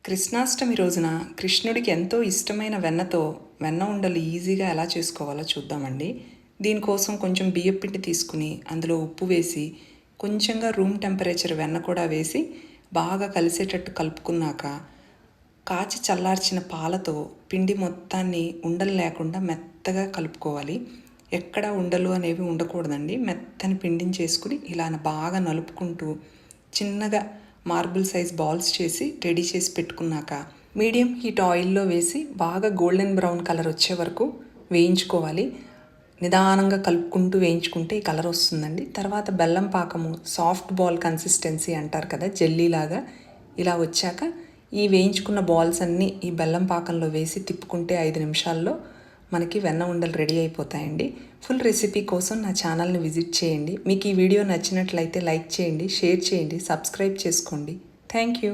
కృష్ణాష్టమి రోజున కృష్ణుడికి ఎంతో ఇష్టమైన వెన్నతో వెన్న ఉండలు ఈజీగా ఎలా చేసుకోవాలో చూద్దామండి. దీనికోసం కొంచెం బియ్యపిండి తీసుకుని అందులో ఉప్పు వేసి కొంచెంగా రూమ్ టెంపరేచర్ వెన్న కూడా వేసి బాగా కలిసేటట్టు కలుపుకున్నాక కాచి చల్లార్చిన పాలతో పిండి మొత్తాన్ని ఉండలు లేకుండా మెత్తగా కలుపుకోవాలి. ఎక్కడ ఉండలు అనేవి ఉండకూడదండి. మెత్తని పిండిని చేసుకుని ఇలా బాగా నలుపుకుంటూ చిన్నగా మార్బుల్ సైజ్ బాల్స్ చేసి రెడీ చేసి పెట్టుకున్నాక మీడియం హీట్ ఆయిల్లో వేసి బాగా గోల్డెన్ బ్రౌన్ కలర్ వచ్చే వరకు వేయించుకోవాలి. నిదానంగా కలుపుకుంటూ వేయించుకుంటే ఈ కలర్ వస్తుందండి. తర్వాత బెల్లం పాకము సాఫ్ట్ బాల్ కన్సిస్టెన్సీ అంటారు కదా, జెల్లీలాగా ఇలా వచ్చాక ఈ వేయించుకున్న బాల్స్ అన్నీ ఈ బెల్లం పాకంలో వేసి తిప్పుకుంటే 5 నిమిషాల్లో మనకి వెన్న ఉండలు రెడీ అయిపోతాయండి. ఫుల్ రెసిపీ కోసం నా ఛానల్ని విజిట్ చేయండి. మీకు ఈ వీడియో నచ్చినట్లయితే లైక్ చేయండి, షేర్ చేయండి, సబ్స్క్రైబ్ చేసుకోండి. Thank you.